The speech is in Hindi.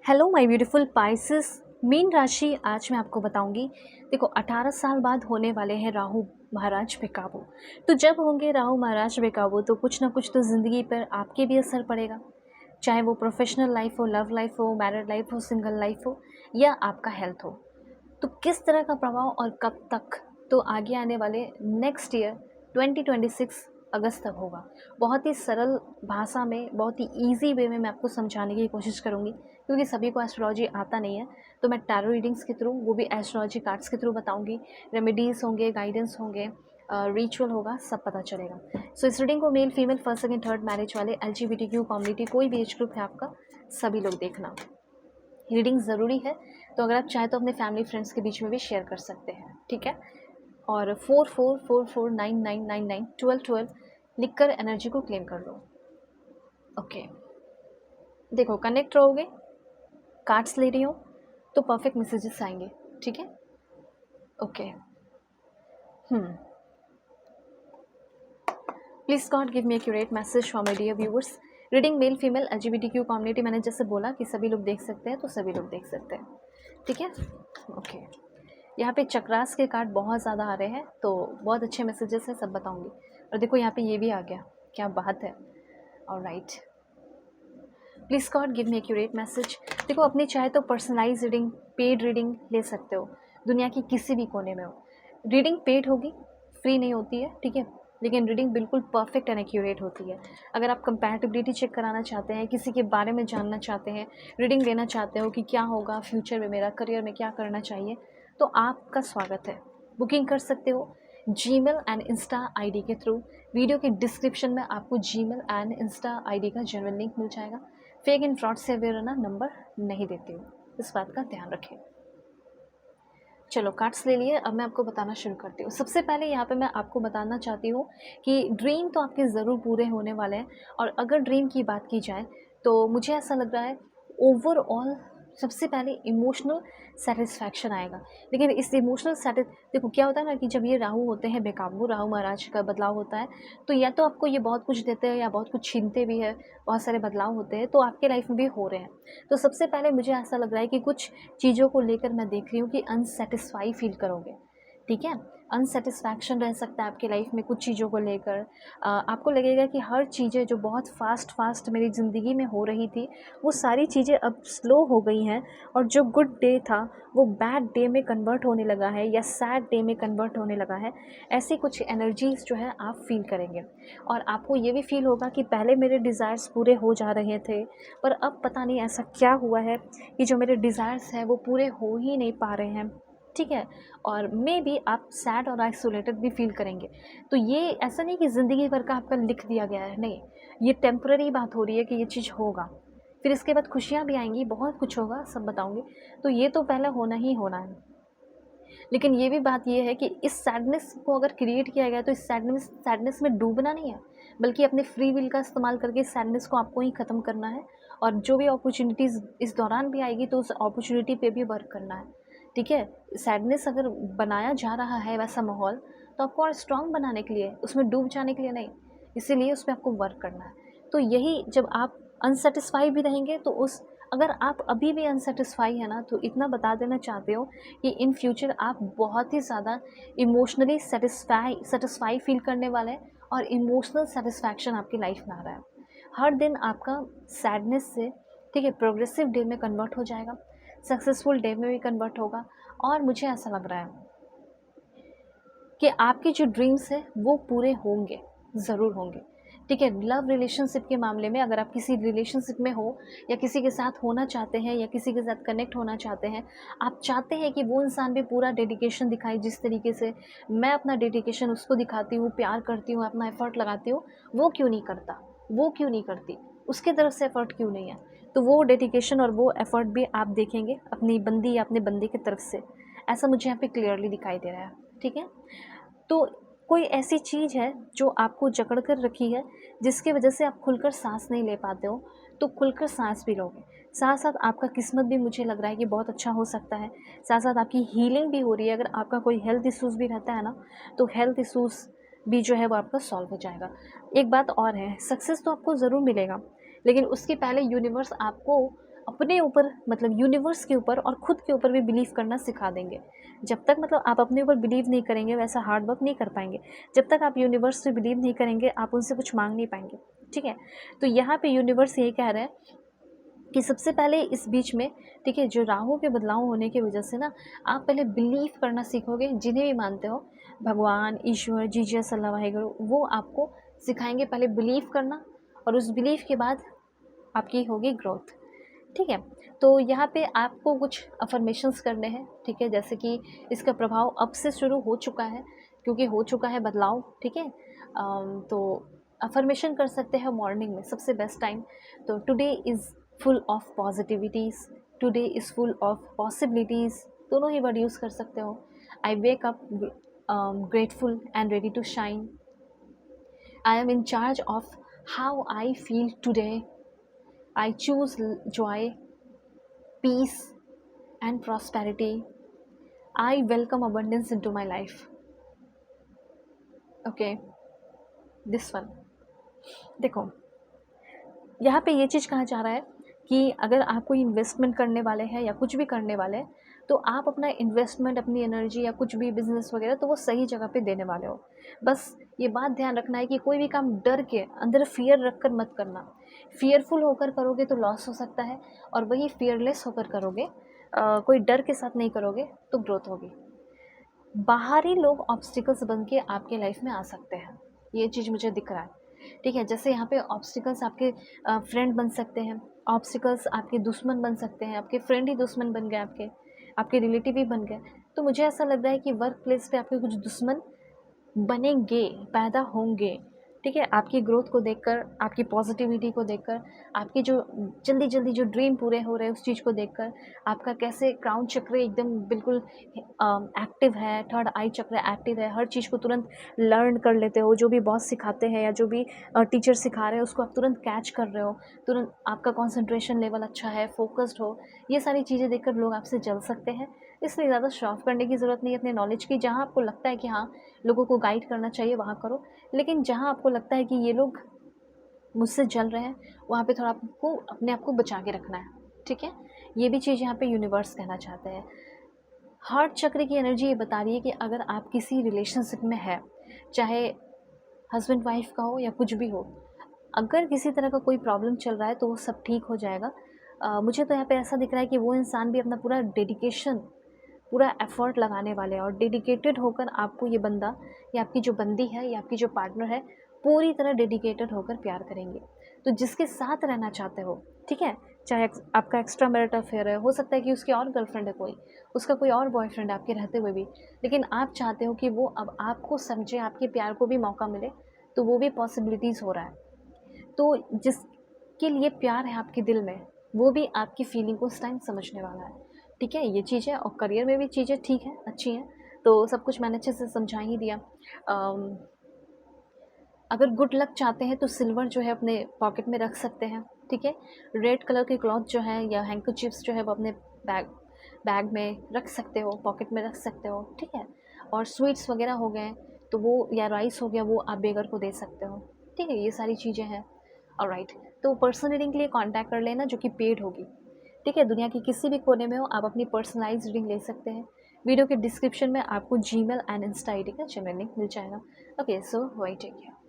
Hello my beautiful Pisces. Mean राशि आज मैं आपको बताऊंगी। देखो 18 साल बाद होने वाले हैं राहु महाराज बेकाबू। तो जब होंगे राहु महाराज बेकाबू तो कुछ ना कुछ तो ज़िंदगी पर आपके भी असर पड़ेगा, चाहे वो प्रोफेशनल लाइफ हो, लव लाइफ हो, मैरिड लाइफ हो, सिंगल लाइफ हो या आपका हेल्थ हो। तो किस तरह का प्रभाव और कब तक, तो आगे आने वाले नेक्स्ट ईयर 2026 अगस्त तक होगा। बहुत ही सरल भाषा में, बहुत ही ईजी वे में मैं आपको समझाने की कोशिश करूँगी, क्योंकि सभी को एस्ट्रोलॉजी आता नहीं है। तो मैं टैरो रीडिंग्स के थ्रू, वो भी एस्ट्रोलॉजी कार्ड्स के थ्रू बताऊँगी। रेमेडीज़ होंगे, गाइडेंस होंगे, रिचुअल होगा, सब पता चलेगा। सो इस रीडिंग को male female first second third marriage वाले LGBTQ कम्युनिटी, कोई भी एज ग्रुप है आपका, सभी लोग देखना। रीडिंग ज़रूरी है, तो अगर आप चाहें तो अपने फैमिली फ्रेंड्स के बीच में भी शेयर कर सकते हैं, ठीक है। और 444499991212 लिख कर एनर्जी को क्लेम कर लो। ओके, देखो कनेक्ट रहोगे, कार्ड्स ले रही हो तो परफेक्ट मैसेजेस आएंगे, ठीक है। Okay, please God give me accurate message for my dear viewers. Reading male female LGBTQ community, मैंने जैसे बोला कि सभी लोग देख सकते हैं, तो सभी लोग देख सकते हैं, ठीक है। ओके, यहाँ पे चक्रास के कार्ड बहुत ज़्यादा आ रहे हैं, तो बहुत अच्छे मैसेजेस हैं, सब बताऊंगी। और देखो यहाँ पे ये भी आ गया, क्या बात है। Alright, please God give me accurate message. देखो अपनी चाहे तो पर्सनलाइज रीडिंग, पेड रीडिंग ले सकते हो, दुनिया की किसी भी कोने में हो। रीडिंग पेड होगी, फ्री नहीं होती है, ठीक है, लेकिन रीडिंग बिल्कुल परफेक्ट एंड एक्यूरेट होती है। अगर आप कंपैटिबिलिटी चेक कराना चाहते हैं, किसी के बारे में जानना चाहते हैं, रीडिंग लेना चाहते हो कि क्या होगा फ्यूचर में, मेरा करियर में क्या करना चाहिए, तो आपका स्वागत है। बुकिंग कर सकते हो जीमेल एंड इंस्टा आईडी के थ्रू। वीडियो के डिस्क्रिप्शन में आपको जीमेल एंड इंस्टा आईडी का जेन्युइन लिंक मिल जाएगा। फेक एंड फ्रॉड से अवेयर रहना, नंबर नहीं देती हूँ, इस बात का ध्यान रखें। चलो कार्ड्स ले लिए, अब मैं आपको बताना शुरू करती हूँ। सबसे पहले यहाँ पे मैं आपको बताना चाहती हूँ कि ड्रीम तो आपके ज़रूर पूरे होने वाले हैं। और अगर ड्रीम की बात की जाए तो मुझे ऐसा लग रहा है ओवरऑल सबसे पहले इमोशनल सेटिस्फैक्शन आएगा। लेकिन इस इमोशनल देखो क्या होता है ना कि जब ये राहु होते हैं बेकाबू, राहु महाराज का बदलाव होता है, तो या तो आपको ये बहुत कुछ देते हैं या बहुत कुछ छीनते भी है, बहुत सारे बदलाव होते हैं, तो आपके लाइफ में भी हो रहे हैं। तो सबसे पहले मुझे ऐसा लग रहा है कि कुछ चीज़ों को लेकर मैं देख रही हूँ कि अनसेटिस्फाई फील करोगे, ठीक है। अनसेटिस्फैक्शन रह सकता है आपके लाइफ में कुछ चीज़ों को लेकर। आपको लगेगा कि हर चीज़ें जो बहुत फास्ट मेरी ज़िंदगी में हो रही थी, वो सारी चीज़ें अब स्लो हो गई हैं, और जो गुड डे था वो बैड डे में कन्वर्ट होने लगा है या सैड डे में कन्वर्ट होने लगा है। ऐसी कुछ एनर्जीज़ जो है आप फील करेंगे। और आपको ये भी फील होगा कि पहले मेरे डिज़ायर्स पूरे हो जा रहे थे, पर अब पता नहीं ऐसा क्या हुआ है कि जो मेरे डिज़ायर्स हैं वो पूरे हो ही नहीं पा रहे हैं, ठीक है। और मे बी आप सैड और आइसोलेटेड भी फील करेंगे। तो ये ऐसा नहीं कि ज़िंदगी भर का आपका लिख दिया गया है, नहीं, ये टेम्पररी बात हो रही है कि ये चीज़ होगा, फिर इसके बाद खुशियाँ भी आएंगी, बहुत कुछ होगा, सब बताऊंगी। तो ये तो पहले होना ही होना है। लेकिन ये भी बात ये है कि इस सैडनेस को अगर क्रिएट किया गया तो इस सैडनेस में डूबना नहीं है, बल्कि अपने फ्री विल का इस्तेमाल करके इस सैडनेस को आपको ही ख़त्म करना है। और जो भी अपॉर्चुनिटीज़ इस दौरान भी आएगी तो उस अपॉर्चुनिटी पे भी वर्क करना है, ठीक है। सैडनेस अगर बनाया जा रहा है वैसा माहौल, तो आपको और स्ट्रांग बनाने के लिए, उसमें डूब जाने के लिए नहीं, इसीलिए उस पर आपको वर्क करना है। तो यही, जब आप अनसेटिस्फाई भी रहेंगे तो उस, अगर आप अभी भी अनसेटिस्फाई है ना, तो इतना बता देना चाहते हो कि इन फ्यूचर आप बहुत ही ज़्यादा इमोशनली सेटिस्फाई फील करने वाले हैं, और इमोशनल सेटिस्फैक्शन आपकी लाइफ में आ रहा है। हर दिन आपका सैडनेस से, ठीक है, प्रोग्रेसिव डे में कन्वर्ट हो जाएगा, सक्सेसफुल डे में भी कन्वर्ट होगा। और मुझे ऐसा लग रहा है कि आपके जो ड्रीम्स हैं वो पूरे होंगे, ज़रूर होंगे, ठीक है। लव रिलेशनशिप के मामले में अगर आप किसी रिलेशनशिप में हो, या किसी के साथ होना चाहते हैं, या किसी के साथ कनेक्ट होना चाहते हैं, आप चाहते हैं कि वो इंसान भी पूरा डेडिकेशन दिखाए, जिस तरीके से मैं अपना डेडिकेशन उसको दिखाती हूँ, प्यार करती हूँ, अपना एफ़र्ट लगाती हूँ, वो क्यों नहीं करता, वो क्यों नहीं करती, उसके तरफ से एफ़र्ट क्यों नहीं है। तो वो डेडिकेशन और वो एफ़र्ट भी आप देखेंगे अपनी बंदी या अपने बंदे की तरफ से, ऐसा मुझे यहाँ पे क्लियरली दिखाई दे रहा है, ठीक है। तो कोई ऐसी चीज़ है जो आपको जकड़ कर रखी है, जिसकी वजह से आप खुलकर सांस नहीं ले पाते हो, तो खुलकर सांस भी लोगे। साथ साथ आपका किस्मत भी मुझे लग रहा है कि बहुत अच्छा हो सकता है। साथ साथ आपकी हीलिंग भी हो रही है। अगर आपका कोई हेल्थ इश्यूज़ भी रहता है ना, तो हेल्थ इश्यूज़ भी जो है वो आपका सॉल्व हो जाएगा। एक बात और है, सक्सेस तो आपको ज़रूर मिलेगा, लेकिन उसके पहले यूनिवर्स आपको अपने ऊपर मतलब यूनिवर्स के ऊपर और ख़ुद के ऊपर भी बिलीव करना सिखा देंगे। जब तक मतलब आप अपने ऊपर बिलीव नहीं करेंगे वैसा हार्ड वर्क नहीं कर पाएंगे। जब तक आप यूनिवर्स से बिलीव नहीं करेंगे आप उनसे कुछ मांग नहीं पाएंगे। ठीक है, तो यहाँ पे यूनिवर्स यही कह रहे हैं कि सबसे पहले इस बीच में, ठीक है, जो राहु के बदलाव होने की वजह से ना आप पहले बिलीव करना सीखोगे। जिन्हें भी मानते हो, भगवान, ईश्वर, जीसस, अल्लाह, वाहिगुरु, वो आपको सिखाएंगे पहले बिलीव करना, और उस बिलीव के बाद आपकी होगी ग्रोथ। ठीक है, तो यहाँ पे आपको कुछ अफर्मेशंस करने हैं। ठीक है, जैसे कि इसका प्रभाव अब से शुरू हो चुका है क्योंकि हो चुका है बदलाव। ठीक है, तो अफर्मेशन कर सकते हैं मॉर्निंग में, सबसे बेस्ट टाइम। तो today is full of positivities, today is full of possibilities, दोनों ही वर्ड यूज़ कर सकते हो। I wake up grateful and ready to shine, I am in charge of how I feel today, I choose joy, peace, and prosperity. I welcome abundance into my life. Okay, this one. देखो, यहाँ पे ये चीज़ कहा जा रहा है कि अगर आप कोई इन्वेस्टमेंट करने वाले हैं या कुछ भी करने वाले हैं, तो आप अपना इन्वेस्टमेंट, अपनी एनर्जी या कुछ भी बिजनेस वगैरह, तो वो सही जगह पे देने वाले हो। बस ये बात ध्यान रखना है कि कोई भी काम डर के, अंदर फियर रख कर मत करना। फियरफुल होकर करोगे तो लॉस हो सकता है, और वही फियरलेस होकर करोगे, कोई डर के साथ नहीं करोगे तो ग्रोथ होगी। बाहरी लोग ऑब्स्टिकल्स बन के आपके लाइफ में आ सकते हैं, ये चीज़ मुझे दिख रहा है। ठीक है, जैसे यहाँ पे ऑब्स्टिकल्स आपके फ्रेंड बन सकते हैं, ऑब्स्टिकल्स आपके दुश्मन बन सकते हैं, आपके फ्रेंड ही दुश्मन बन गए, आपके रिलेटिव ही बन गए। तो मुझे ऐसा लग रहा है कि वर्क प्लेस पे आपके कुछ दुश्मन बनेंगे, पैदा होंगे। ठीक है, आपकी ग्रोथ को देखकर, आपकी पॉजिटिविटी को देखकर, आपके जो जल्दी जल्दी जो ड्रीम पूरे हो रहे हैं उस चीज़ को देखकर, आपका कैसे क्राउन चक्र एकदम बिल्कुल एक्टिव है, थर्ड आई चक्र एक्टिव है, हर चीज़ को तुरंत लर्न कर लेते हो, जो भी बॉस सिखाते हैं या जो भी टीचर सिखा रहे हैं उसको आप तुरंत कैच कर रहे हो, तुरंत आपका कॉन्सेंट्रेशन लेवल अच्छा है, फोकस्ड हो। ये सारी चीज़ें देखकर लोग आपसे जल सकते हैं, इसलिए ज़्यादा शो ऑफ करने की ज़रूरत नहीं है अपने नॉलेज की। जहाँ आपको लगता है कि हाँ लोगों को गाइड करना चाहिए वहाँ करो, लेकिन जहाँ आपको लगता है कि ये लोग मुझसे जल रहे हैं वहाँ पे थोड़ा आपको अपने आप को बचा के रखना है। ठीक है, ये भी चीज़ यहाँ पे यूनिवर्स कहना चाहते हैं। हार्ट चक्र की एनर्जी ये बता रही है कि अगर आप किसी रिलेशनशिप में है, चाहे हस्बैंड वाइफ का हो या कुछ भी हो, अगर किसी तरह का कोई प्रॉब्लम चल रहा है तो वो सब ठीक हो जाएगा। मुझे तो यहाँ पे ऐसा दिख रहा है कि वो इंसान भी अपना पूरा डेडिकेशन, पूरा एफर्ट लगाने वाले हैं, और डेडिकेटेड होकर आपको ये बंदा या आपकी जो बंदी है या आपकी जो पार्टनर है पूरी तरह डेडिकेटेड होकर प्यार करेंगे। तो जिसके साथ रहना चाहते हो, ठीक है, चाहे आपका एक्स्ट्रा मैरिटल अफेयर है, हो सकता है कि उसकी और गर्लफ्रेंड है, कोई उसका कोई और बॉयफ्रेंड है आपके रहते हुए भी, लेकिन आप चाहते हो कि वो अब आपको समझे, आपके प्यार को भी मौका मिले, तो वो भी पॉसिबिलिटीज़ हो रहा है। तो जिसके लिए प्यार है आपके दिल में, वो भी आपकी फीलिंग को उस टाइम समझने वाला है। ठीक है, ये चीज़ है। और करियर में भी चीज़ें ठीक है, अच्छी हैं, तो सब कुछ मैंने अच्छे से समझा ही दिया। अगर गुड लक चाहते हैं तो सिल्वर जो है अपने पॉकेट में रख सकते हैं। ठीक है, रेड कलर के क्लॉथ जो है या हैंकरचिप्स जो है वो अपने बैग में रख सकते हो, पॉकेट में रख सकते हो। ठीक है, और स्वीट्स वगैरह हो गए तो वो, या राइस हो गया, वो आप बेगर को दे सकते हो। ठीक है, ये सारी चीज़ें हैं। ऑलराइट, तो पर्सनल रीडिंग के लिए कांटेक्ट कर लेना, जो कि पेड होगी। ठीक है, दुनिया के किसी भी कोने में हो आप अपनी पर्सनलाइज रीडिंग ले सकते हैं। वीडियो के डिस्क्रिप्शन में आपको जीमेल एंड इंस्टा आईडी का जेनरल लिंक मिल जाएगा। ओके, सो वेट टेक केयर।